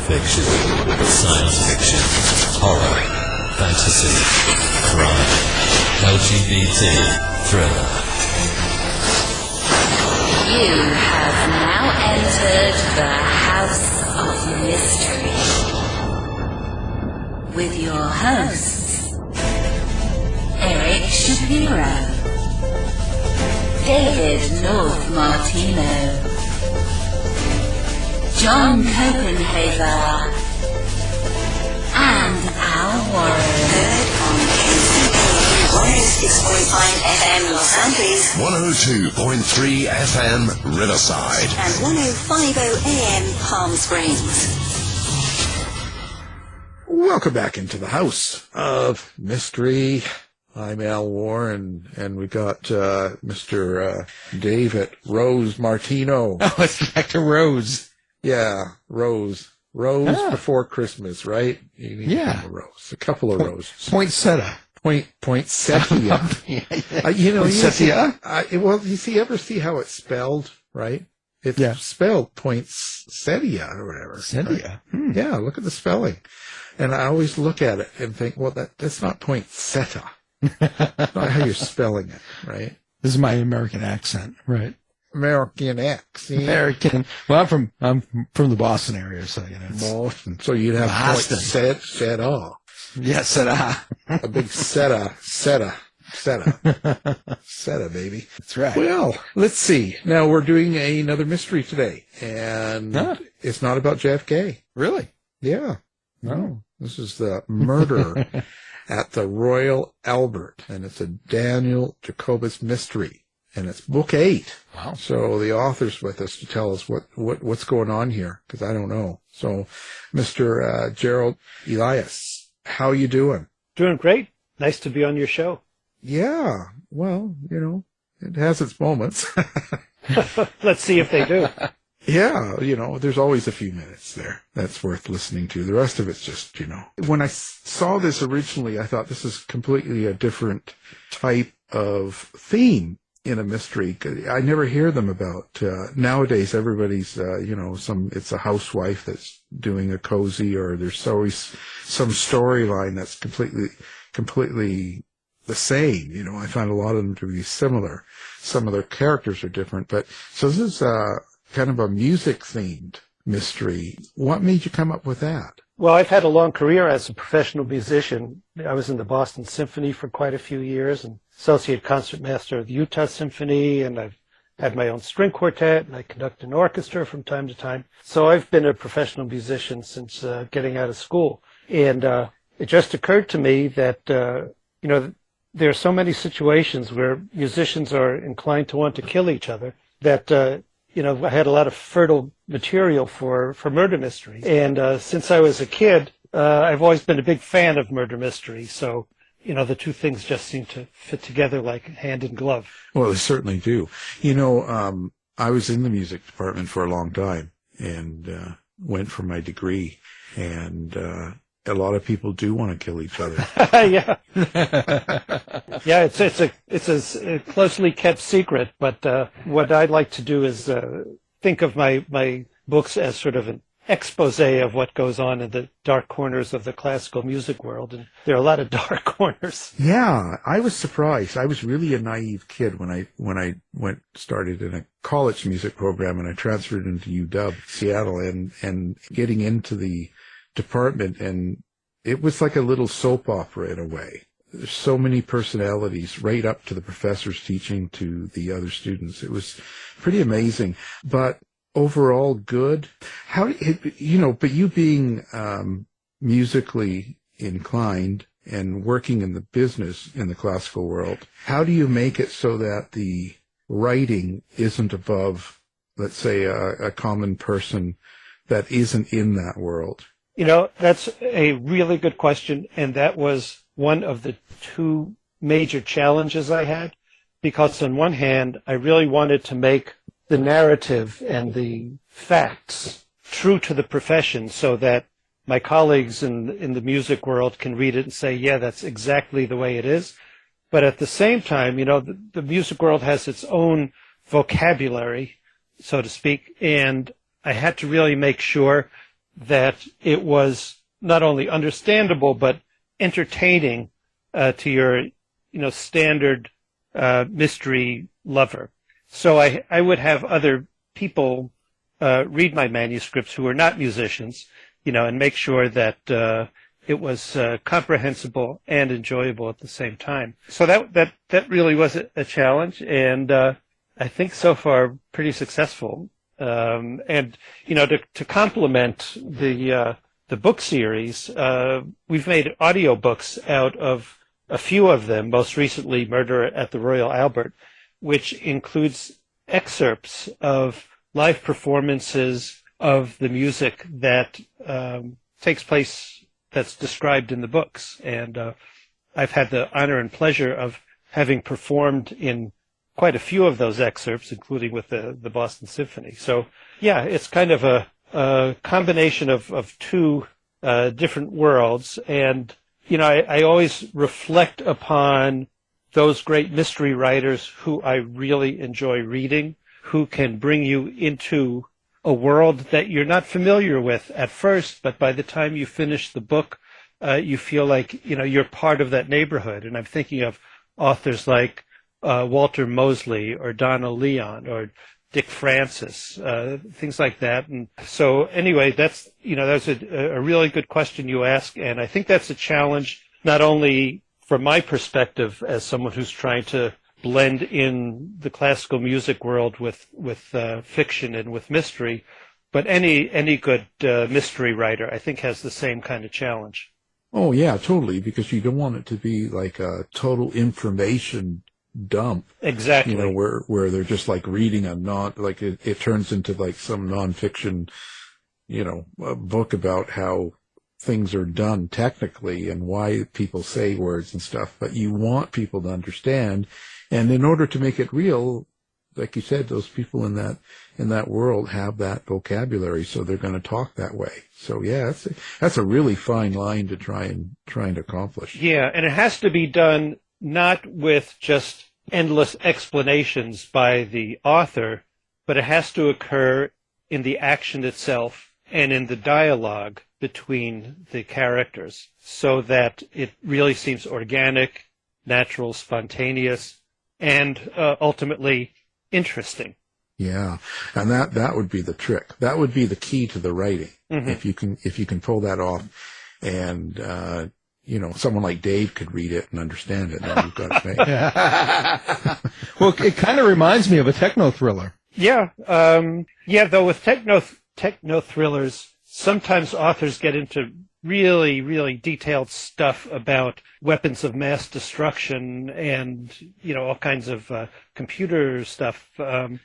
fiction, science fiction, horror, fantasy, crime, LGBT, thriller. You have now entered the House of Mystery with your hosts, Eric Shapiro, David North Martino, John Copenhaver, and Al Warren. Heard on KCP 106.5 FM Los Angeles, 102.3 FM Riverside, and 105.0 AM Palm Springs. Welcome back into the House of Mystery. I'm Al Warren, and we got Mr. David Rose Martino. Oh, it's back to Rose. Yeah, Rose. Before Christmas, right? You need Yeah. a couple of roses. Poinsettia. Poinsettia. Yeah. Poinsettia? Poinsettia? You ever see how it's spelled, right? It's spelled poinsettia or whatever. Poinsettia. Right? Yeah, look at the spelling. And I always look at it and think, well, that's not poinsettia. That's not how you're spelling it, right? This is my American accent, right? American accent. American. Well, I'm from the Boston area, so you know. Boston. So you'd have poinsettia. Yes, a big seta, baby. That's right. Well, let's see. Now we're doing another mystery today, and it's not about JFK. Really? Yeah. No. This is the murder at the Royal Albert, and it's a Daniel Jacobus mystery, and it's book 8. Wow. So the author's with us to tell us what's going on here, because I don't know. So, Mr. Gerald Elias, how you doing? Doing great. Nice to be on your show. Yeah. Well, you know, it has its moments. Let's see if they do. Yeah, you know, there's always a few minutes there that's worth listening to. The rest of it's just, you know. When I saw this originally, I thought this is completely a different type of theme in a mystery. I never hear them about, nowadays everybody's, it's a housewife that's doing a cozy, or there's always some storyline that's completely the same. You know, I find a lot of them to be similar. Some of their characters are different, but so this is, kind of a music-themed mystery. What made you come up with that? Well, I've had a long career as a professional musician. I was in the Boston Symphony for quite a few years, and associate concertmaster of the Utah Symphony, and I've had my own string quartet, and I conduct an orchestra from time to time. So I've been a professional musician since getting out of school. And it just occurred to me that, there are so many situations where musicians are inclined to want to kill each other that I had a lot of fertile material for murder mystery. And since I was a kid, I've always been a big fan of murder mystery. So, the two things just seem to fit together like hand in glove. Well, they certainly do. I was in the music department for a long time and went for my degree. And a lot of people do want to kill each other. Yeah. Yeah, it's a closely kept secret, but what I'd like to do is think of my books as sort of an expose of what goes on in the dark corners of the classical music world, and there are a lot of dark corners. Yeah, I was surprised. I was really a naive kid when I started in a college music program, and I transferred into UW Seattle, and getting into the department, and it was like a little soap opera in a way. There's so many personalities right up to the professors teaching to the other students. It was pretty amazing, but overall good. But you being musically inclined and working in the business in the classical world, how do you make it so that the writing isn't above, let's say, a common person that isn't in that world? That's a really good question, and that was one of the two major challenges I had, because on one hand, I really wanted to make the narrative and the facts true to the profession so that my colleagues in the music world can read it and say, yeah, that's exactly the way it is. But at the same time, the music world has its own vocabulary, so to speak, and I had to really make sure that it was not only understandable but entertaining to your, standard mystery lover. So I would have other people read my manuscripts who are not musicians, and make sure that it was comprehensible and enjoyable at the same time. So that really was a challenge, and I think so far pretty successful. And to complement the book series, we've made audiobooks out of a few of them. Most recently, Murder at the Royal Albert, which includes excerpts of live performances of the music that takes place, that's described in the books. And I've had the honor and pleasure of having performed in quite a few of those excerpts, including with the Boston Symphony. So, yeah, it's kind of a combination of two different worlds. And, I always reflect upon those great mystery writers who I really enjoy reading, who can bring you into a world that you're not familiar with at first, but by the time you finish the book, you feel like, you're part of that neighborhood. And I'm thinking of authors like Walter Mosley or Donna Leon or Dick Francis, things like that. And so anyway, that's a really good question you ask. And I think that's a challenge, not only from my perspective as someone who's trying to blend in the classical music world with fiction and with mystery, but any good mystery writer, I think, has the same kind of challenge. Oh, yeah, totally, because you don't want it to be like a total information dump. Exactly. Where they're just like reading it turns into like some nonfiction, a book about how things are done technically and why people say words and stuff. But you want people to understand. And in order to make it real, like you said, those people in that world have that vocabulary, so they're going to talk that way. So yeah, that's a really fine line to try and accomplish. Yeah, and it has to be done not with just endless explanations by the author, but it has to occur in the action itself and in the dialogue between the characters, so that it really seems organic, natural, spontaneous, and ultimately interesting. Yeah, and that would be the trick. That would be the key to the writing. Mm-hmm. If you can pull that off, and someone like Dave could read it and understand it, then you've got it made. Well, it kind of reminds me of a techno thriller. Yeah, though with techno thrillers, sometimes authors get into really, really detailed stuff about weapons of mass destruction and, all kinds of computer stuff. And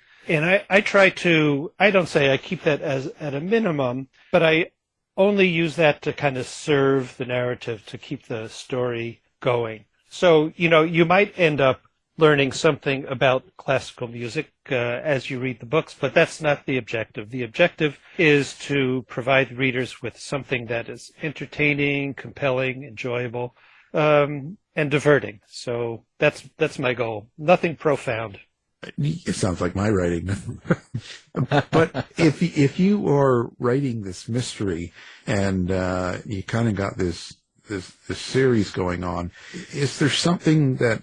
I try to, I don't say I keep that as at a minimum, but I only use that to kind of serve the narrative, to keep the story going. So, you might end up learning something about classical music as you read the books, but that's not the objective. The objective is to provide readers with something that is entertaining, compelling, enjoyable, and diverting. So that's my goal. Nothing profound. It sounds like my writing. But if you are writing this mystery and you kind of got this series going on, is there something that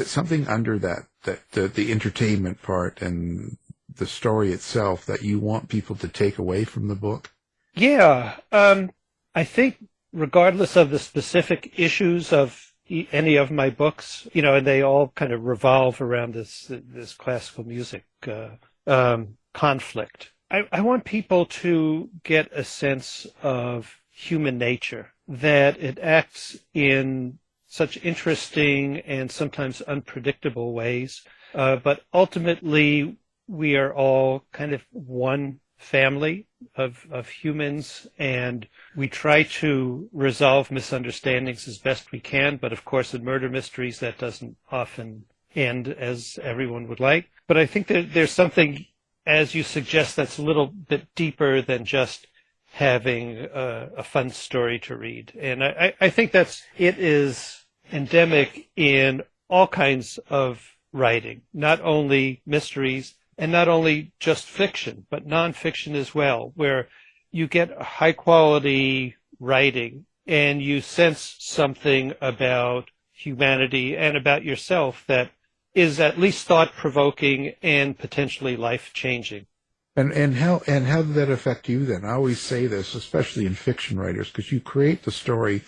something under that the entertainment part and the story itself that you want people to take away from the book? Yeah, I think regardless of the specific issues of any of my books, and they all kind of revolve around this classical music conflict. I want people to get a sense of human nature, that it acts in such interesting and sometimes unpredictable ways. But ultimately, we are all kind of one family of humans, and we try to resolve misunderstandings as best we can. But of course, in murder mysteries, that doesn't often end as everyone would like. But I think that there's something, as you suggest, that's a little bit deeper than just having a fun story to read. And I think it is endemic in all kinds of writing, not only mysteries and not only just fiction, but nonfiction as well, where you get high quality writing and you sense something about humanity and about yourself that is at least thought-provoking and potentially life-changing. And how did that affect you then? I always say this, especially in fiction writers, because you create the story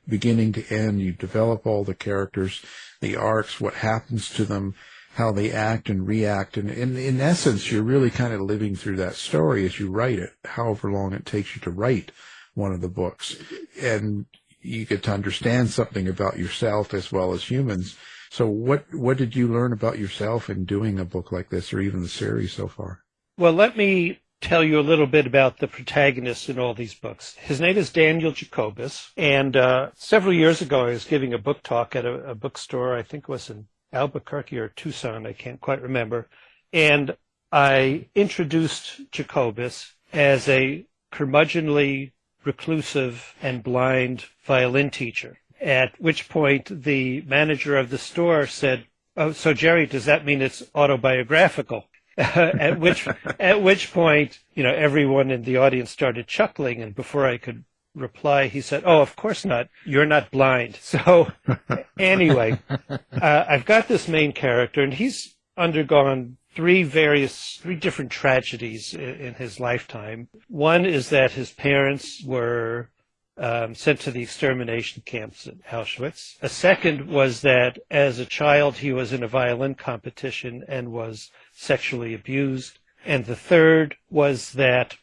beginning to end. You develop all the characters, the arcs, what happens to them, how they act and react. And in essence, you're really kind of living through that story as you write it, however long it takes you to write one of the books. And you get to understand something about yourself as well as humans. So what did you learn about yourself in doing a book like this, or even the series so far? Well, let me tell you a little bit about the protagonist in all these books. His name is Daniel Jacobus, and several years ago I was giving a book talk at a bookstore, I think it was in Albuquerque or Tucson, I can't quite remember, and I introduced Jacobus as a curmudgeonly, reclusive, and blind violin teacher, at which point the manager of the store said, "Oh, so Jerry, does that mean it's autobiographical?" at which point, everyone in the audience started chuckling, and before I could reply, he said, "Oh, of course not. You're not blind." So anyway, I've got this main character, and he's undergone three different tragedies in his lifetime. One is that his parents were sent to the extermination camps at Auschwitz. A second was that as a child he was in a violin competition and was sexually abused. And the third was that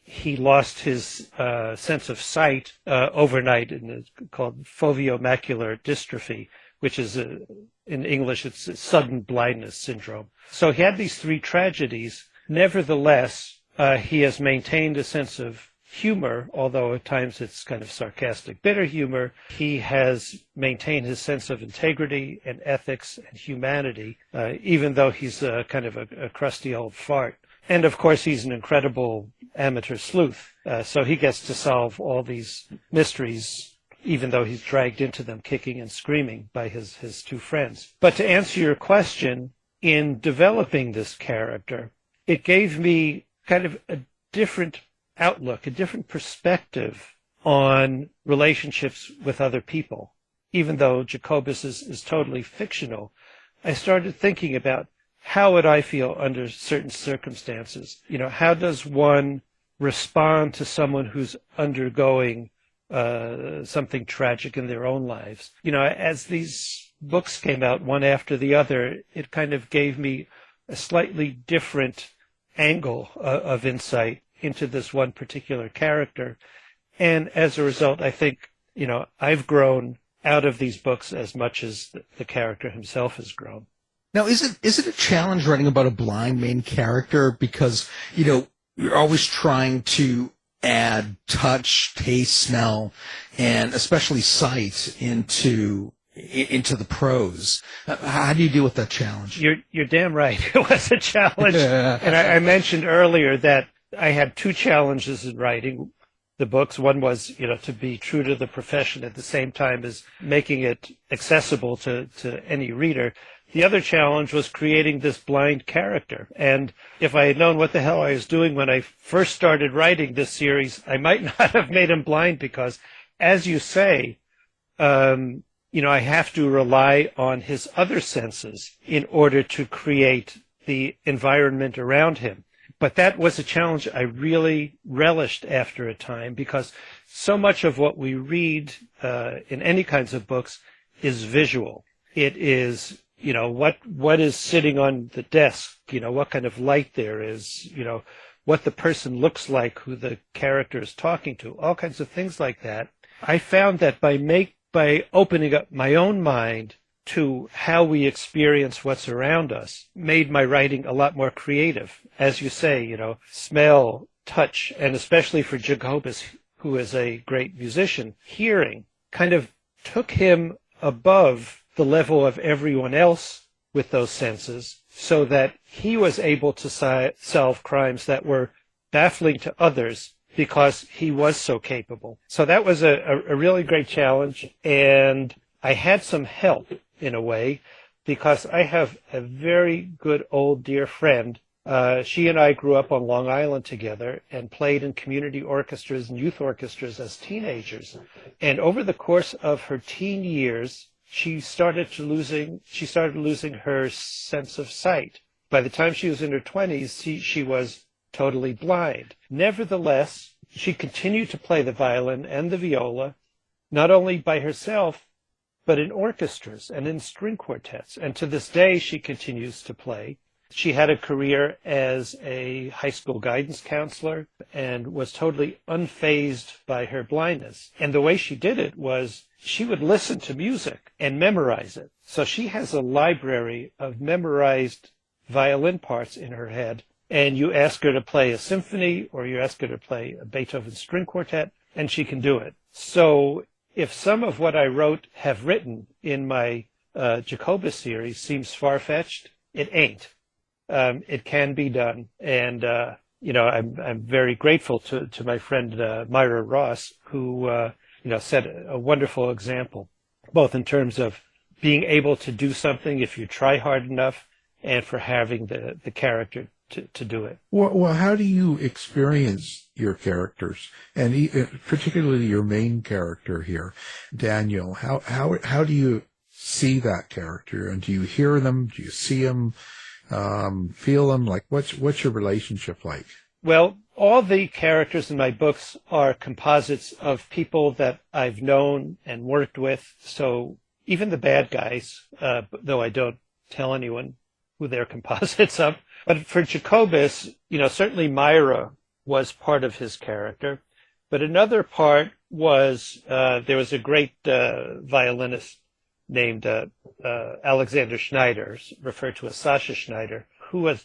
he lost his sense of sight overnight, and it's called foveo-macular dystrophy, which is, in English, it's sudden blindness syndrome. So he had these three tragedies. Nevertheless, he has maintained a sense of humor, although at times it's kind of sarcastic, bitter humor. He has maintained his sense of integrity and ethics and humanity, even though he's kind of a crusty old fart. And of course, he's an incredible amateur sleuth, so he gets to solve all these mysteries, even though he's dragged into them kicking and screaming by his two friends. But to answer your question, in developing this character, it gave me kind of a different outlook, a different perspective on relationships with other people. Even though Jacobus is totally fictional, I started thinking about how would I feel under certain circumstances? How does one respond to someone who's undergoing something tragic in their own lives? As these books came out one after the other, it kind of gave me a slightly different angle of insight into this one particular character. And as a result, I think, I've grown out of these books as much as the character himself has grown. Now, is it a challenge writing about a blind main character? Because, you're always trying to add touch, taste, smell, and especially sight into the prose. How do you deal with that challenge? You're damn right. It was a challenge. And I mentioned earlier that I had two challenges in writing the books. One was, to be true to the profession at the same time as making it accessible to any reader. The other challenge was creating this blind character. And if I had known what the hell I was doing when I first started writing this series, I might not have made him blind because, as you say, I have to rely on his other senses in order to create the environment around him. But that was a challenge I really relished after a time, because so much of what we read in any kinds of books is visual. It is, what is sitting on the desk, what kind of light there is, what the person looks like who the character is talking to, all kinds of things like that. I found that by opening up my own mind to how we experience what's around us made my writing a lot more creative. As you say, smell, touch, and especially for Jacobus, who is a great musician, hearing kind of took him above the level of everyone else with those senses, so that he was able to solve crimes that were baffling to others because he was so capable. So that was a really great challenge, and I had some help in a way, because I have a very good old dear friend She and I grew up on Long Island together and played in community orchestras and youth orchestras as teenagers. And over the course of her teen years, she started losing her sense of sight. By the time she was in her 20s, she was totally blind. Nevertheless, she continued to play the violin and the viola, not only by herself, but in orchestras and in string quartets. And to this day, she continues to play. She had a career as a high school guidance counselor and was totally unfazed by her blindness. And the way she did it was she would listen to music and memorize it. So she has a library of memorized violin parts in her head. And you ask her to play a symphony or you ask her to play a Beethoven string quartet, and she can do it. So if some of what I have written in my Jacobus series seems far-fetched, it ain't. It can be done. And, I'm very grateful to my friend Myra Ross, who, set a wonderful example, both in terms of being able to do something if you try hard enough and for having the character to do it. Well, how do you experience your characters, and particularly your main character here, Daniel? How do you see that character, and do you hear them? Do you see them? Feel them? Like, what's your relationship like? Well, all the characters in my books are composites of people that I've known and worked with. So even the bad guys, though I don't tell anyone who they're composites of. But for Jacobus, certainly Myra was part of his character. But another part was, there was a great violinist named Alexander Schneider, referred to as Sasha Schneider, who was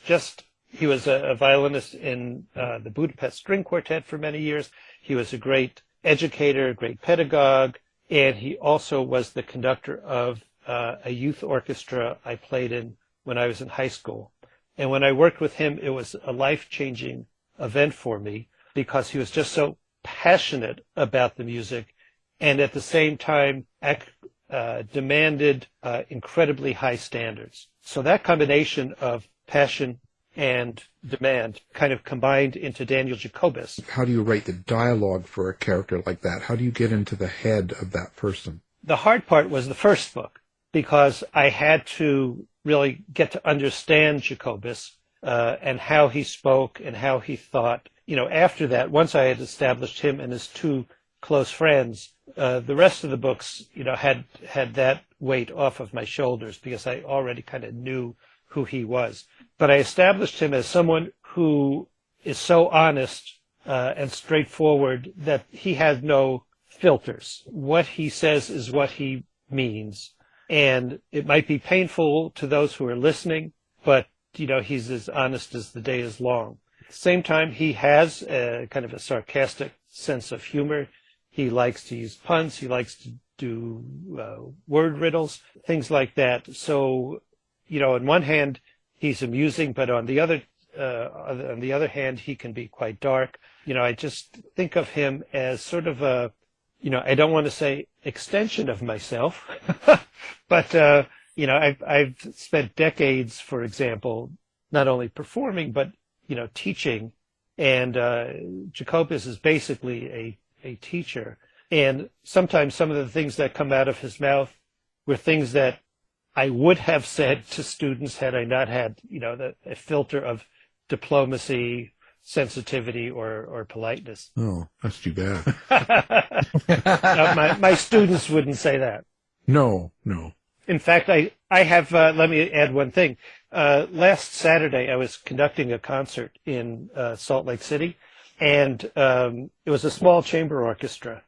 he was a violinist in the Budapest String Quartet for many years. He was a great educator, a great pedagogue, and he also was the conductor of a youth orchestra I played in when I was in high school. And when I worked with him, it was a life-changing event for me because he was just so passionate about the music and at the same time demanded incredibly high standards. So that combination of passion and demand kind of combined into Daniel Jacobus. How do you write the dialogue for a character like that? How do you get into the head of that person? The hard part was the first book because I had to really get to understand Jacobus and how he spoke and how he thought. After that, once I had established him and his two close friends, the rest of the books, had that weight off of my shoulders because I already kind of knew who he was. But I established him as someone who is so honest and straightforward that he has no filters. What he says is what he means. And it might be painful to those who are listening, but, he's as honest as the day is long. At the same time, he has kind of a sarcastic sense of humor. He likes to use puns. He likes to do word riddles, things like that. So, on one hand, he's amusing, but on the other hand, he can be quite dark. I just think of him as sort of a, I don't want to say extension of myself, but, I've spent decades, for example, not only performing, but, teaching. And Jacobus is basically a teacher. And sometimes some of the things that come out of his mouth were things that I would have said to students had I not had, a filter of diplomacy, sensitivity, or politeness. Oh, that's too bad. My students wouldn't say that. No. In fact, I have, let me add one thing. Last Saturday, I was conducting a concert in Salt Lake City, and it was a small chamber orchestra.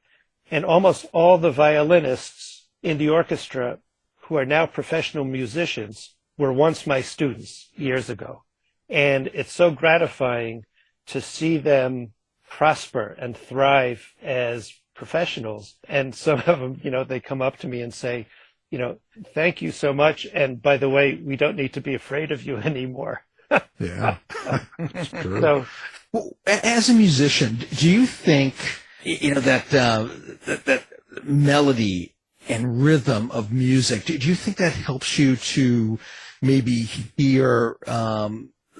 And almost all the violinists in the orchestra who are now professional musicians were once my students years ago. And it's so gratifying to see them prosper and thrive as professionals. And some of them, they come up to me and say, thank you so much. And by the way, we don't need to be afraid of you anymore. Yeah, that's true. So, well, as a musician, do you think, that melody and rhythm of music, do you think that helps you to maybe hear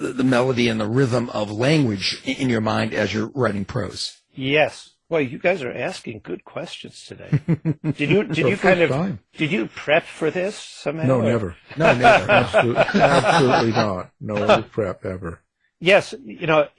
the melody and the rhythm of language in your mind as you're writing prose? Yes. Well, you guys are asking good questions today. Did you prep for this somehow? No, never. No, never. Absolutely not. No prep ever. Yes,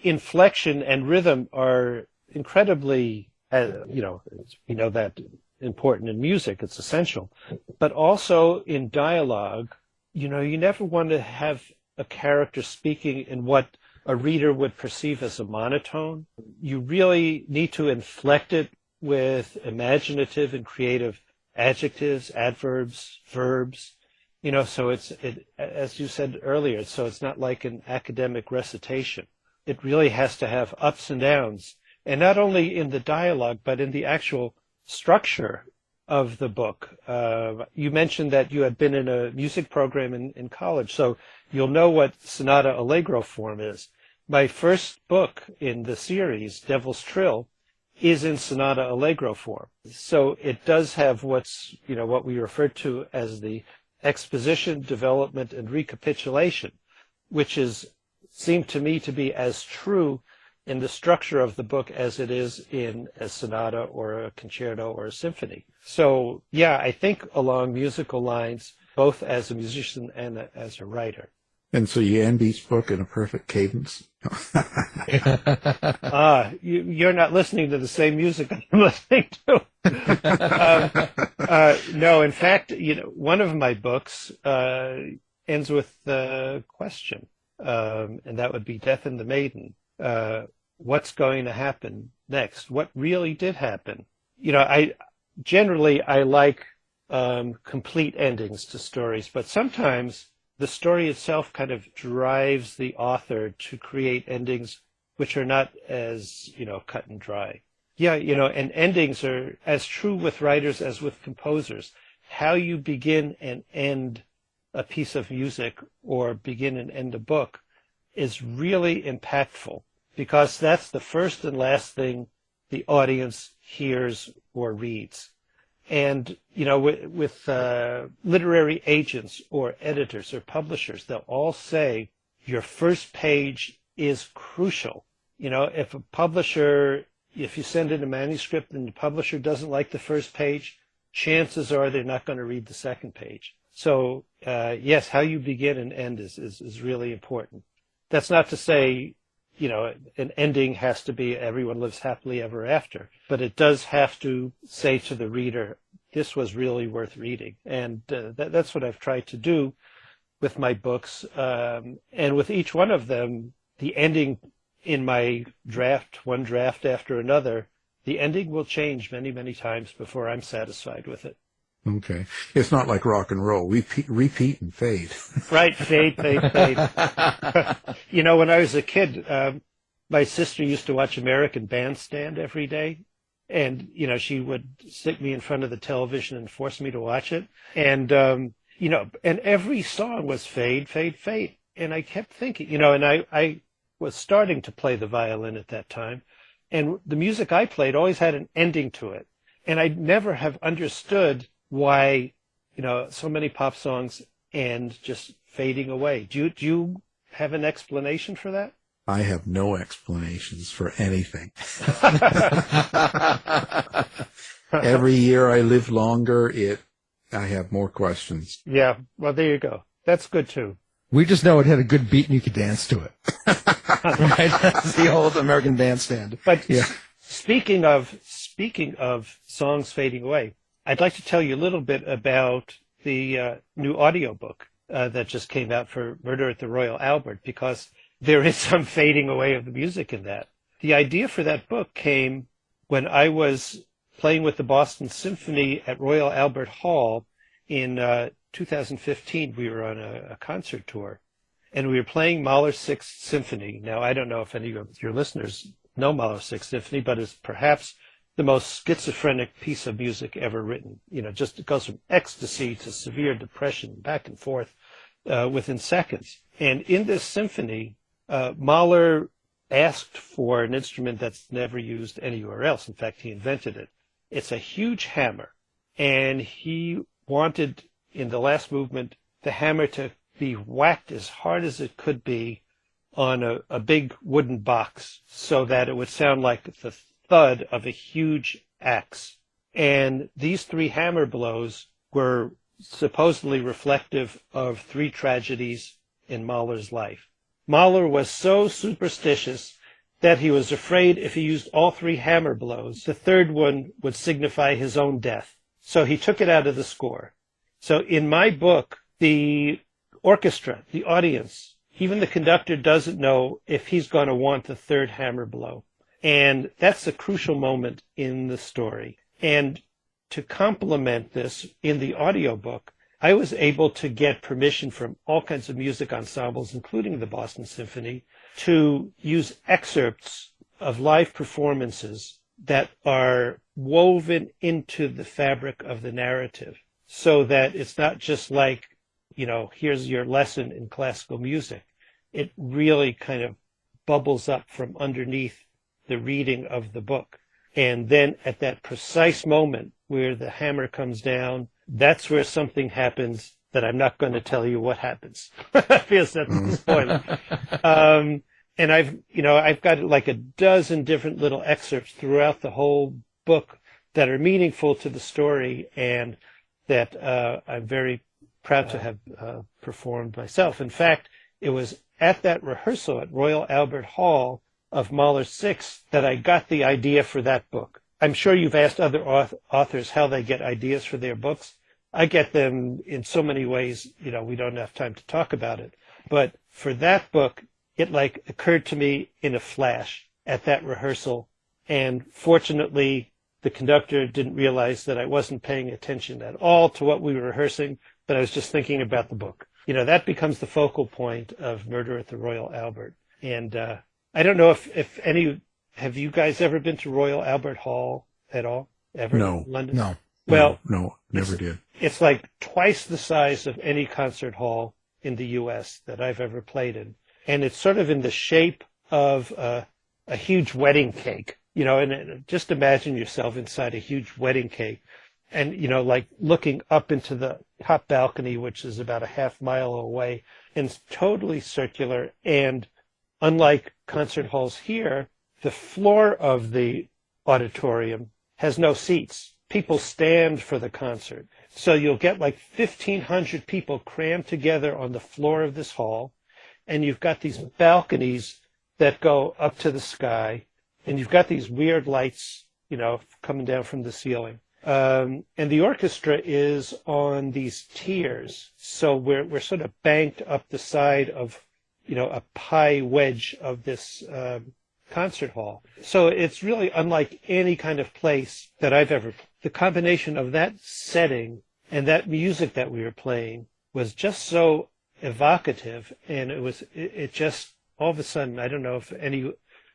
inflection and rhythm are incredibly, we know that important in music, it's essential. But also in dialogue, you never want to have a character speaking in what a reader would perceive as a monotone. You really need to inflect it with imaginative and creative adjectives, adverbs, verbs, so as you said earlier, so it's not like an academic recitation. It really has to have ups and downs, and not only in the dialogue, but in the actual structure of the book. You mentioned that you had been in a music program in college, so you'll know what sonata allegro form is. My first book in the series, Devil's Trill, is in sonata allegro form. So it does have what we refer to as the exposition, development, and recapitulation, which seemed to me to be as true in the structure of the book as it is in a sonata or a concerto or a symphony. So, yeah, I think along musical lines, both as a musician and as a writer. And so you end each book in a perfect cadence? You're not listening to the same music I'm listening to. No, in fact, one of my books ends with the question, and that would be Death and the Maiden. What's going to happen next? What really did happen? I like complete endings to stories, but sometimes the story itself kind of drives the author to create endings which are not as, cut and dry. Yeah, and endings are as true with writers as with composers. How you begin and end a piece of music or begin and end a book is really impactful, because that's the first and last thing the audience hears or reads. And, with literary agents or editors or publishers, they'll all say your first page is crucial. If you send in a manuscript and the publisher doesn't like the first page, chances are they're not going to read the second page. So, yes, how you begin and end is really important. That's not to say, an ending has to be everyone lives happily ever after, but it does have to say to the reader, this was really worth reading. And that's what I've tried to do with my books. And with each one of them, the ending in my draft, one draft after another, the ending will change many, many times before I'm satisfied with it. Okay. It's not like rock and roll. We repeat and fade. Right. Fade. When I was a kid, my sister used to watch American Bandstand every day. And, she would stick me in front of the television and force me to watch it. And, and every song was fade, fade, fade. And I kept thinking, and I was starting to play the violin at that time. And the music I played always had an ending to it. And I'd never have understood why, so many pop songs end just fading away. Do you have an explanation for that? I have no explanations for anything. Every year I live longer, I have more questions. Yeah, well, there you go. That's good, too. We just know it had a good beat and you could dance to it. Right? That's the old American Bandstand. But yeah. Speaking of songs fading away, I'd like to tell you a little bit about the new audiobook that just came out for Murder at the Royal Albert, because there is some fading away of the music in that. The idea for that book came when I was playing with the Boston Symphony at Royal Albert Hall in 2015. We were on a concert tour, and we were playing Mahler's Sixth Symphony. Now, I don't know if any of your listeners know Mahler's Sixth Symphony, but it's perhaps the most schizophrenic piece of music ever written. Just it goes from ecstasy to severe depression, back and forth within seconds. And in this symphony, Mahler asked for an instrument that's never used anywhere else. In fact, he invented it. It's a huge hammer, and he wanted, in the last movement, the hammer to be whacked as hard as it could be on a big wooden box so that it would sound like the thud of a huge axe. And these 3 hammer blows were supposedly reflective of 3 tragedies in Mahler's life. Mahler was so superstitious that he was afraid if he used all 3 hammer blows, the 3rd one would signify his own death. So he took it out of the score. So in my book, the orchestra, the audience, even the conductor doesn't know if he's going to want the 3rd hammer blow. And that's a crucial moment in the story. And to complement this, in the audiobook, I was able to get permission from all kinds of music ensembles, including the Boston Symphony, to use excerpts of live performances that are woven into the fabric of the narrative, so that it's not just like, here's your lesson in classical music. It really kind of bubbles up from underneath the reading of the book. And then at that precise moment where the hammer comes down, that's where something happens that I'm not going to tell you what happens because that's the spoiler. And I've got like a dozen different little excerpts throughout the whole book that are meaningful to the story and that I'm very proud to have performed myself. In fact, it was at that rehearsal at Royal Albert Hall of Mahler's Sixth that I got the idea for that book. I'm sure you've asked other authors how they get ideas for their books. I get them in so many ways, we don't have time to talk about it. But for that book, it occurred to me in a flash at that rehearsal. And fortunately, the conductor didn't realize that I wasn't paying attention at all to what we were rehearsing, but I was just thinking about the book. That becomes the focal point of Murder at the Royal Albert. And I don't know if any, have you guys ever been to Royal Albert Hall at all? Ever? No. In London? No. Well, no, never did. It's like twice the size of any concert hall in the U.S. that I've ever played in. And it's sort of in the shape of a huge wedding cake, and just imagine yourself inside a huge wedding cake and, looking up into the top balcony, which is about a half mile away, and it's totally circular. And unlike concert halls here, the floor of the auditorium has no seats. People stand for the concert. So you'll get 1,500 people crammed together on the floor of this hall. And you've got these balconies that go up to the sky. And you've got these weird lights, coming down from the ceiling. And the orchestra is on these tiers. So we're sort of banked up the side of, a pie wedge of this concert hall. So it's really unlike any kind of place that I've ever played. The combination of that setting and that music that we were playing was just so evocative, and it just, all of a sudden, I don't know if any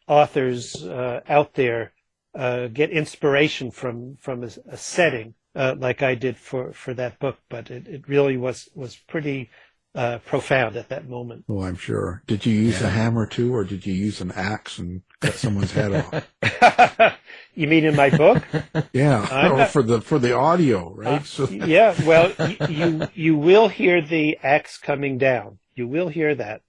authors out there get inspiration from a setting like I did for that book, but it really was pretty profound at that moment. Oh, I'm sure. Did you use a hammer too, or did you use an axe and cut someone's head off? You mean in my book? Yeah, for the audio, right? Yeah, well, you will hear the axe coming down. You will hear that.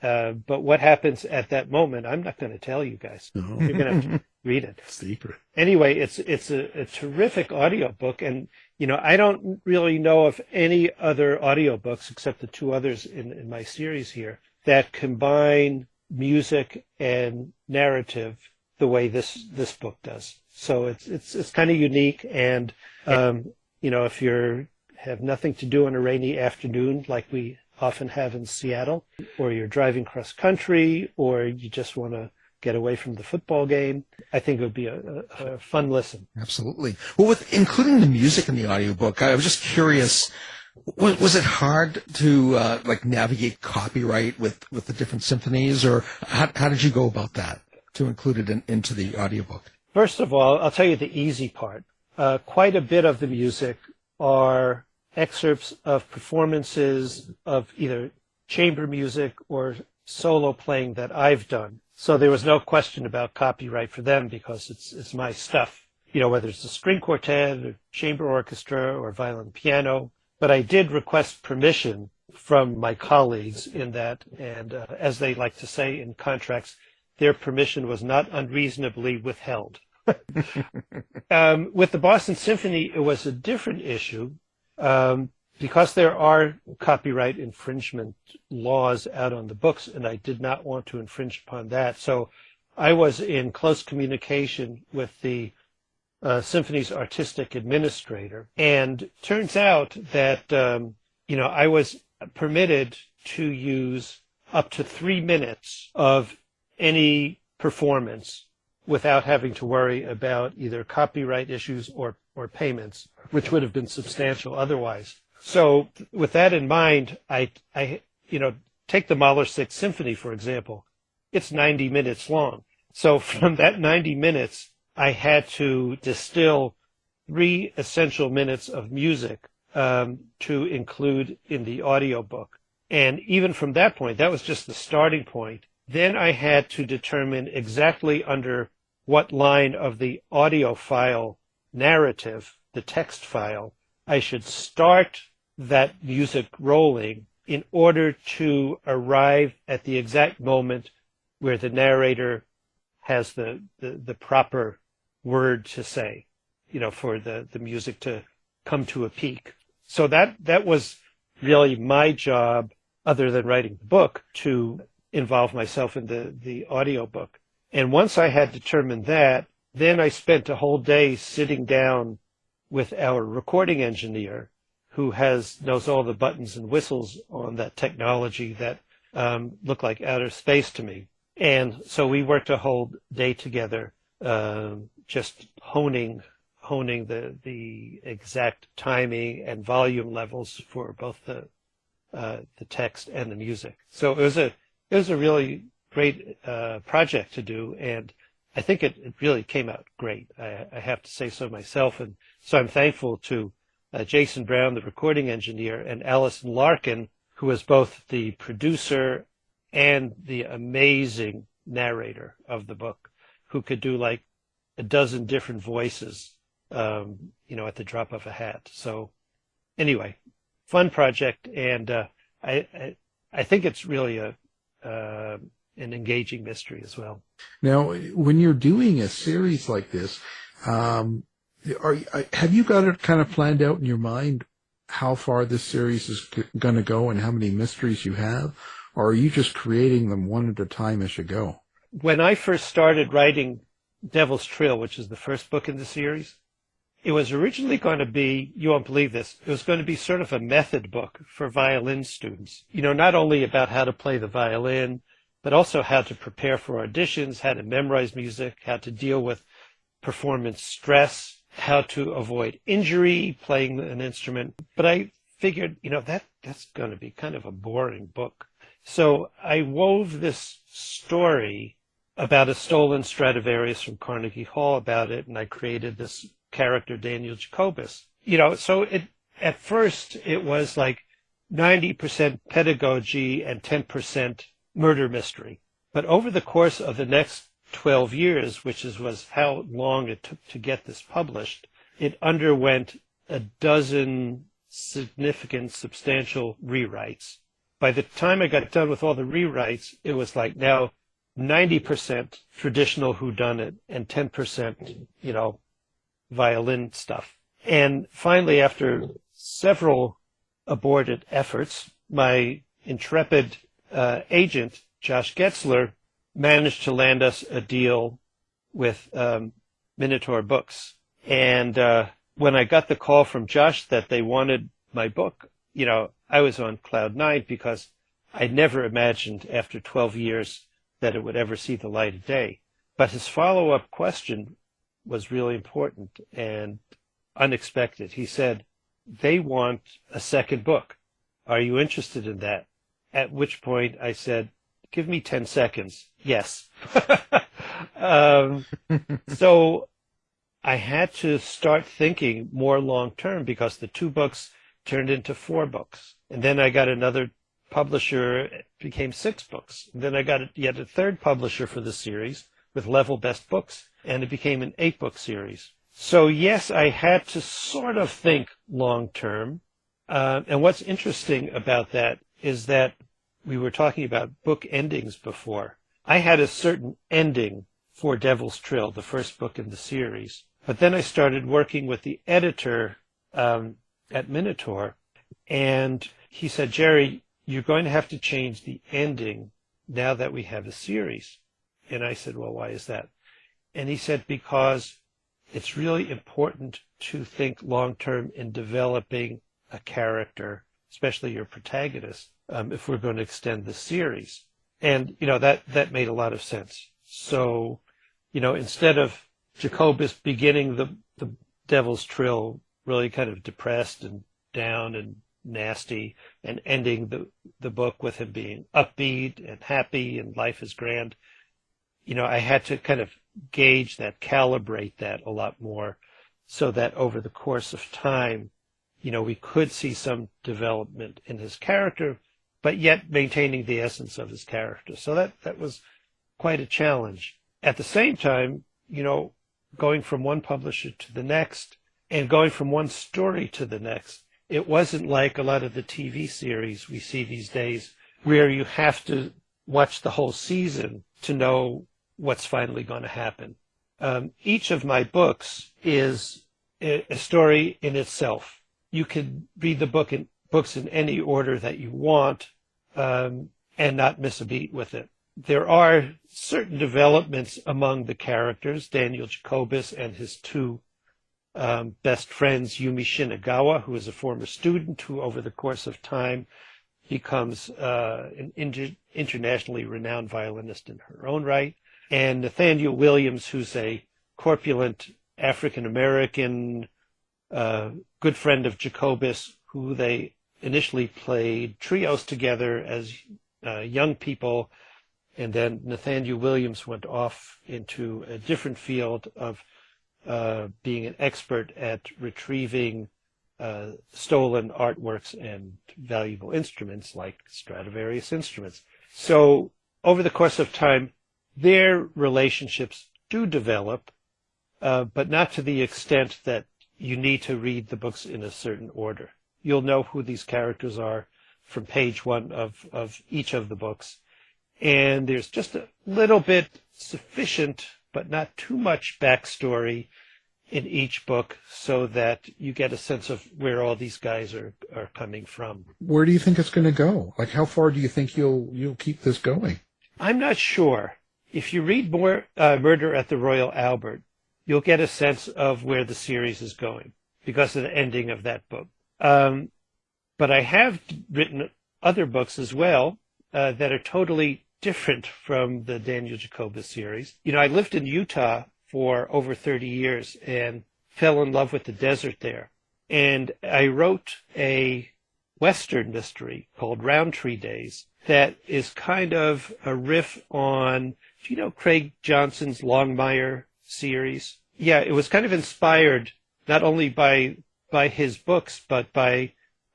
But what happens at that moment, I'm not going to tell you guys. No. You're going to have to read it. Secret. Anyway, it's a terrific audiobook, and I don't really know of any other audiobooks except the 2 others in my series here that combine music and narrative the way this book does. So it's kind of unique, and if you have nothing to do on a rainy afternoon like we often have in Seattle, or you're driving cross country, or you just want to get away from the football game, I think it would be a fun listen. Absolutely. Well, with including the music in the audiobook, I was just curious, was it hard to navigate copyright with the different symphonies, or how did you go about that to include it into the audiobook? First of all, I'll tell you the easy part. Quite a bit of the music are excerpts of performances of either chamber music or solo playing that I've done. So there was no question about copyright for them because it's my stuff, whether it's a string quartet or chamber orchestra or violin piano. But I did request permission from my colleagues in that, and as they like to say in contracts, their permission was not unreasonably withheld. With the Boston Symphony, it was a different issue because there are copyright infringement laws out on the books, and I did not want to infringe upon that. So I was in close communication with the Symphony's artistic administrator, and turns out that I was permitted to use up to 3 minutes of any performance without having to worry about either copyright issues or payments, which would have been substantial otherwise. So with that in mind, I take the Mahler Sixth Symphony, for example. It's 90 minutes long. So from that 90 minutes, I had to distill 3 essential minutes of music to include in the audiobook. And even from that point, that was just the starting point. Then I had to determine exactly under what line of the audio file narrative, the text file, I should start that music rolling in order to arrive at the exact moment where the narrator has the proper word to say, for the music to come to a peak. So that was really my job, other than writing the book, to involve myself in the audiobook. And once I had determined that, then I spent a whole day sitting down with our recording engineer, who knows all the buttons and whistles on that technology that look like outer space to me. And so we worked a whole day together, just honing the exact timing and volume levels for both the text and the music. So it was a really great project to do, and I think it really came out great. I have to say so myself, and so I'm thankful to Jason Brown, the recording engineer, and Allison Larkin, who was both the producer and the amazing narrator of the book, who could do like a dozen different voices, at the drop of a hat. So anyway, fun project, and I think it's really an engaging mystery as well. Now, when you're doing a series like this, have you got it kind of planned out in your mind how far this series is going to go and how many mysteries you have, or are you just creating them one at a time as you go? When I first started writing Devil's Trill, which is the first book in the series, it was originally going to be, you won't believe this, it was going to be sort of a method book for violin students. Not only about how to play the violin, but also how to prepare for auditions, how to memorize music, how to deal with performance stress, how to avoid injury playing an instrument. But I figured, that's going to be kind of a boring book. So I wove this story about a stolen Stradivarius from Carnegie Hall about it, and I created this character, Daniel Jacobus. So at first it was like 90% pedagogy and 10% murder mystery. But over the course of the next 12 years, which was how long it took to get this published, it underwent a dozen significant, substantial rewrites. By the time I got done with all the rewrites, it was like now 90% traditional whodunnit and 10%, violin stuff. And finally, after several aborted efforts, my intrepid agent, Josh Getzler, managed to land us a deal with Minotaur Books. And when I got the call from Josh that they wanted my book, I was on cloud 9 because I never imagined after 12 years that it would ever see the light of day. But his follow-up question was really important and unexpected. He said, they want a second book. Are you interested in that? At which point I said, give me 10 seconds. Yes. So I had to start thinking more long-term because the 2 books turned into 4 books. And then I got another publisher. It became 6 books. And then I got yet a third publisher for the series with Level Best Books, and it became an 8-book series. So yes, I had to sort of think long-term. And what's interesting about that is that we were talking about book endings before. I had a certain ending for Devil's Trill, the first book in the series. But then I started working with the editor at Minotaur, and he said, Jerry, you're going to have to change the ending now that we have a series. And I said, well, why is that? And he said, because it's really important to think long-term in developing a character, especially your protagonist, if we're going to extend the series. And, that made a lot of sense. So, instead of Jacobus beginning the Devil's Trill really kind of depressed and down and nasty, and ending the book with him being upbeat and happy and life is grand, I had to kind of gauge that, calibrate that a lot more, so that over the course of time, we could see some development in his character, but yet maintaining the essence of his character. So that was quite a challenge. At the same time, going from one publisher to the next and going from one story to the next, it wasn't like a lot of the TV series we see these days where you have to watch the whole season to know what's finally going to happen. Each of my books is a story in itself. You can read the books in any order that you want and not miss a beat with it. There are certain developments among the characters, Daniel Jacobus and his two best friends, Yumi Shinagawa, who is a former student who over the course of time becomes an internationally renowned violinist in her own right, and Nathaniel Williams, who's a corpulent African-American good friend of Jacobus, who they initially played trios together as young people, and then Nathaniel Williams went off into a different field of being an expert at retrieving stolen artworks and valuable instruments like Stradivarius instruments. So over the course of time, their relationships do develop, but not to the extent that you need to read the books in a certain order. You'll know who these characters are from page one of each of the books. And there's just a little bit sufficient, but not too much backstory in each book so that you get a sense of where all these guys are coming from. Where do you think it's going to go? Like, how far do you think you'll keep this going? I'm not sure. If you read more Murder at the Royal Albert, you'll get a sense of where the series is going because of the ending of that book. But I have written other books as well that are totally different from the Daniel Jacobus series. I lived in Utah for over 30 years and fell in love with the desert there. And I wrote a Western mystery called Roundtree Days that is kind of a riff on, do you know Craig Johnson's Longmire series? Yeah, it was kind of inspired not only by his books, but by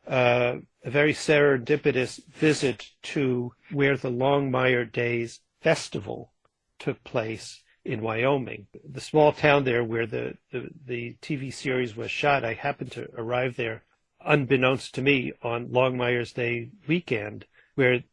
a very serendipitous visit to where the Longmire Days Festival took place in Wyoming. The small town there where the TV series was shot, I happened to arrive there unbeknownst to me on Longmire's Day weekend, where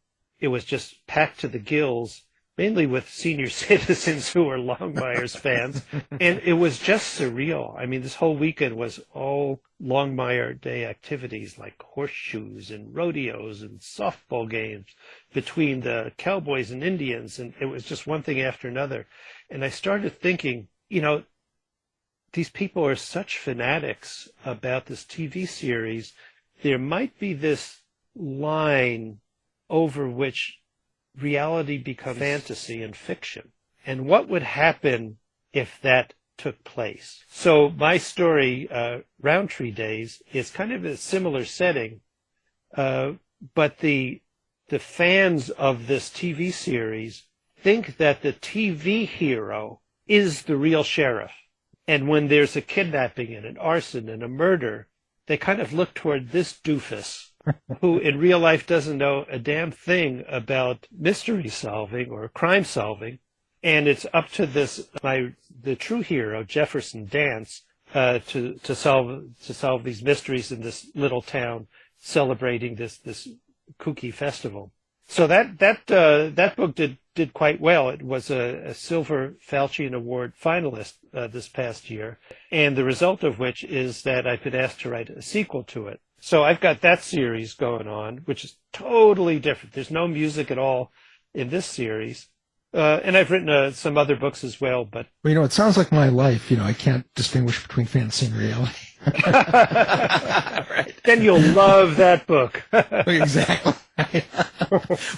it was just packed to the gills, mainly with senior citizens who were Longmire's fans. And it was just surreal. I mean, this whole weekend was all Longmire Day activities like horseshoes and rodeos and softball games between the cowboys and Indians. And it was just one thing after another. And I started thinking, these people are such fanatics about this TV series. There might be this line over which reality becomes fantasy and fiction. And what would happen if that took place? So my story, Roundtree Days, is kind of a similar setting, but the fans of this TV series think that the TV hero is the real sheriff. And when there's a kidnapping and an arson and a murder, they kind of look toward this doofus who in real life doesn't know a damn thing about mystery solving or crime solving. And it's up to the true hero, Jefferson Dance, to solve these mysteries in this little town celebrating this kooky festival. So that book did quite well. It was a Silver Falchion Award finalist this past year, and the result of which is that I've been asked to write a sequel to it. So I've got that series going on, which is totally different. There's no music at all in this series. And I've written some other books as well, but... Well, it sounds like my life. I can't distinguish between fantasy and reality. Right. Then you'll love that book. Exactly.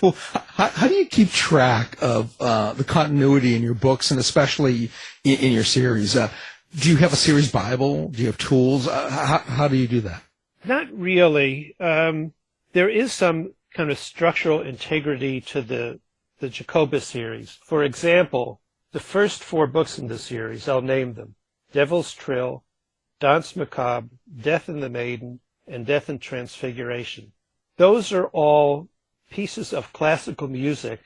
Well, how do you keep track of the continuity in your books, and especially in your series? Do you have a series Bible? Do you have tools? How do you do that? Not really. There is some kind of structural integrity to the Jacobus series. For example, the first 4 books in the series, I'll name them: Devil's Trill, Danse Macabre, Death and the Maiden, and Death and Transfiguration. Those are all pieces of classical music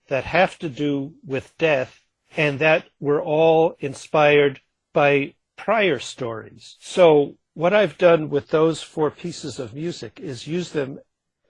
that have to do with death, and that were all inspired by prior stories. So what I've done with those 4 pieces of music is use them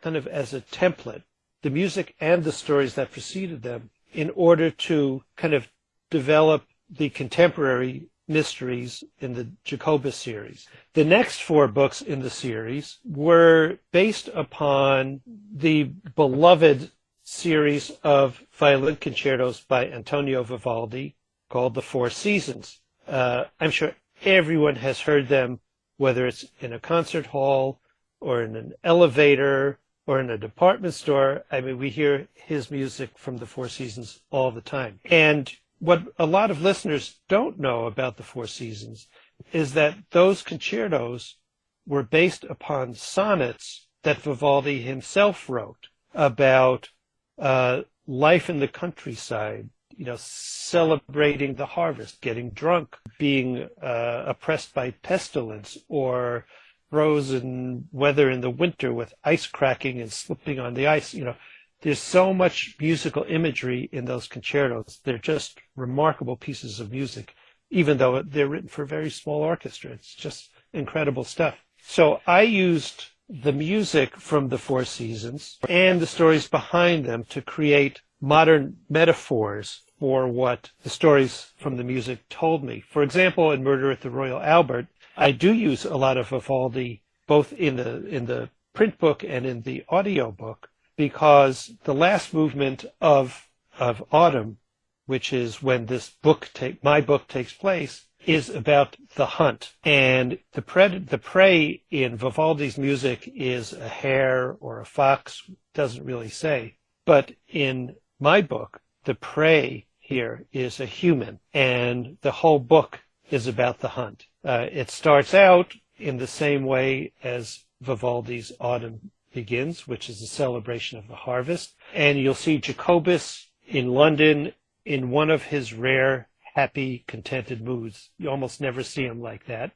kind of as a template, the music and the stories that preceded them, in order to kind of develop the contemporary mysteries in the Jacobus series. The next 4 books in the series were based upon the beloved series of violin concertos by Antonio Vivaldi called The Four Seasons. I'm sure everyone has heard them, whether it's in a concert hall or in an elevator or in a department store. I mean, we hear his music from the Four Seasons all the time. And what a lot of listeners don't know about the Four Seasons is that those concertos were based upon sonnets that Vivaldi himself wrote about life in the countryside, celebrating the harvest, getting drunk, being oppressed by pestilence, or frozen weather in the winter with ice cracking and slipping on the ice. There's so much musical imagery in those concertos. They're just remarkable pieces of music, even though they're written for a very small orchestra. It's just incredible stuff. So I used the music from the Four Seasons and the stories behind them to create modern metaphors for what the stories from the music told me. For example, in Murder at the Royal Albert, I do use a lot of Vivaldi, both in the print book and in the audio book, because the last movement of Autumn, which is when my book takes place, is about the hunt. And the prey in Vivaldi's music is a hare or a fox, doesn't really say. But in my book, the prey here is a human, and the whole book is about the hunt. It starts out in the same way as Vivaldi's Autumn begins, which is a celebration of the harvest. And you'll see Jacobus in London in one of his rare, happy, contented moods. You almost never see him like that,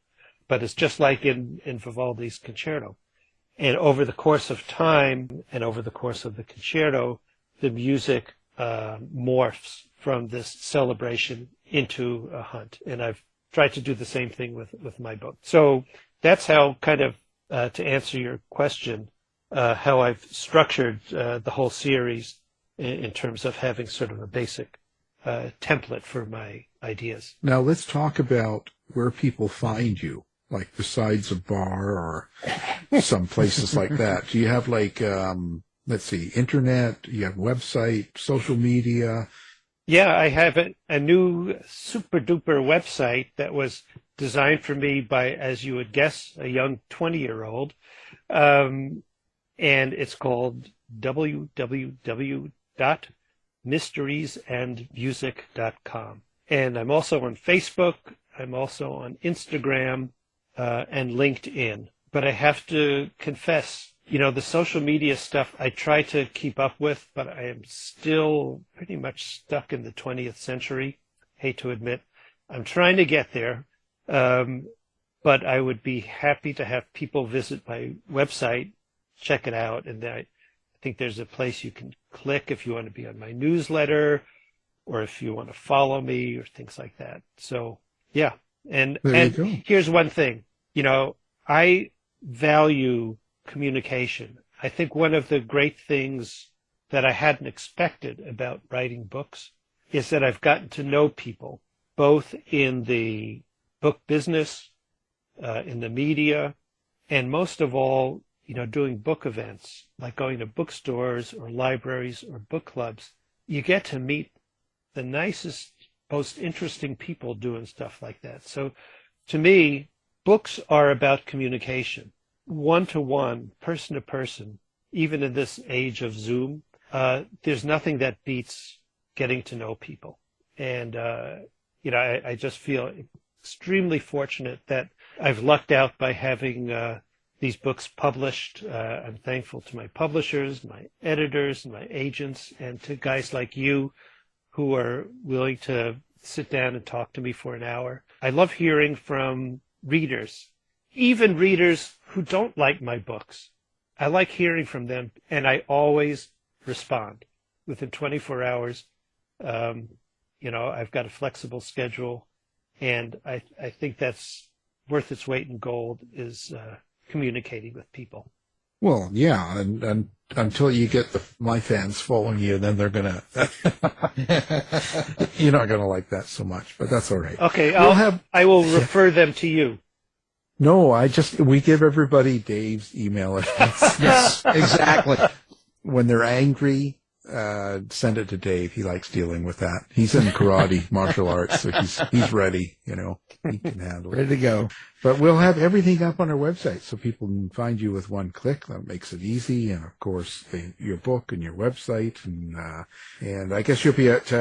but it's just like in Vivaldi's concerto. And over the course of time and over the course of the concerto, the music morphs from this celebration into a hunt. And I've tried to do the same thing with my book. So that's how, kind of, to answer your question, how I've structured the whole series in terms of having sort of a basic template for my ideas. Now let's talk about where people find you, like besides a bar or some places like that. Do you have let's see, internet? You have website, social media? Yeah, I have a new super duper website that was designed for me by, as you would guess, a young 20-year-old. And it's called www.mysteriesandmusic.com. And I'm also on Facebook. I'm also on Instagram and LinkedIn. But I have to confess, the social media stuff I try to keep up with, but I am still pretty much stuck in the 20th century. Hate to admit. I'm trying to get there. But I would be happy to have people visit my website, check it out, and I think there's a place you can click if you want to be on my newsletter or if you want to follow me or things like that. So, yeah. And here's one thing. I value communication. I think one of the great things that I hadn't expected about writing books is that I've gotten to know people, both in the book business, in the media, and most of all, doing book events, like going to bookstores or libraries or book clubs. You get to meet the nicest, most interesting people doing stuff like that. So to me, books are about communication, one-to-one, person-to-person. Even in this age of Zoom, there's nothing that beats getting to know people. And, I just feel extremely fortunate that I've lucked out by having these books published. I'm thankful to my publishers, my editors, my agents, and to guys like you who are willing to sit down and talk to me for an hour. I love hearing from readers, even readers who don't like my books. I like hearing from them, and I always respond within 24 hours. I've got a flexible schedule, and I think that's worth its weight in gold, is communicating with people. Well, yeah, and until you get my fans following you, then they're gonna you're not gonna like that so much, but that's all right. Okay, I will refer them to you. No, we give everybody Dave's email address. Yes, exactly. When they're angry, send it to Dave. He likes dealing with that. He's in karate, martial arts, so he's ready. He can handle it. Ready to go. But we'll have everything up on our website so people can find you with one click. That makes it easy. And of course, your book and your website. And I guess you'll be at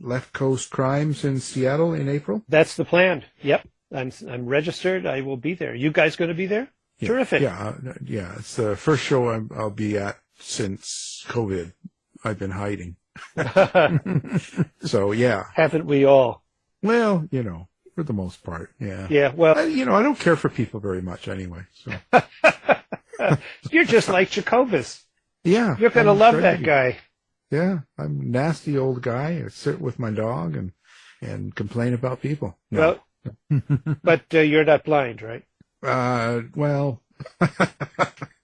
Left Coast Crimes in Seattle in April. That's the plan. Yep. I'm registered. I will be there. You guys going to be there? Yeah, Terrific. Yeah. It's the first show I'll be at since COVID. I've been hiding. So, yeah. Haven't we all? Well, for the most part, yeah. Yeah, well... I don't care for people very much anyway, so... You're just like Jacobus. Yeah. You're going to love that guy. Yeah, I'm a nasty old guy. I sit with my dog and complain about people. No. Well, but you're not blind, right? Well,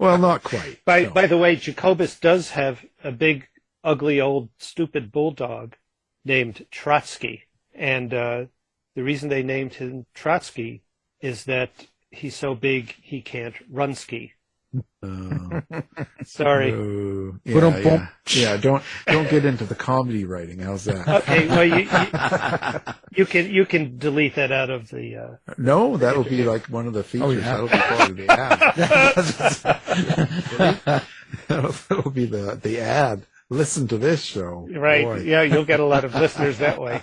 not quite. By the way, Jacobus does have a big, ugly, old, stupid bulldog named Trotsky. And the reason they named him Trotsky is that he's so big he can't run ski. Sorry. Yeah, don't get into the comedy writing. How's that? Okay, well you can delete that out of the. No, that'll be like one of the features. Oh, yeah. That'll be part of the ad. That'll be the ad. Listen to this show. Right? Boy. Yeah, you'll get a lot of listeners that way.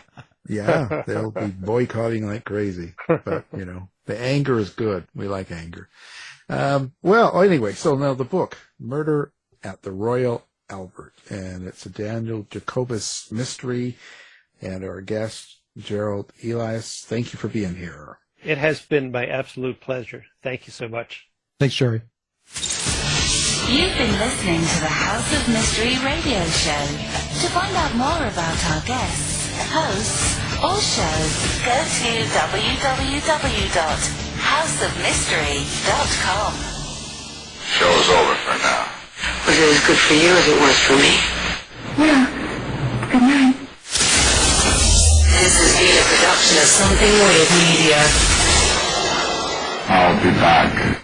Yeah, they'll be boycotting like crazy. But the anger is good. We like anger. Well, anyway, so now the book, Murder at the Royal Albert, and it's a Daniel Jacobus mystery, and our guest, Gerald Elias. Thank you for being here. It has been my absolute pleasure. Thank you so much. Thanks, Jerry. You've been listening to the House of Mystery radio show. To find out more about our guests, hosts, or shows, go to www.houseofmystery.com. Show's over for now. Was it as good for you as it was for me? Yeah. Good night. This has been a production of Something Weird Media. I'll be back.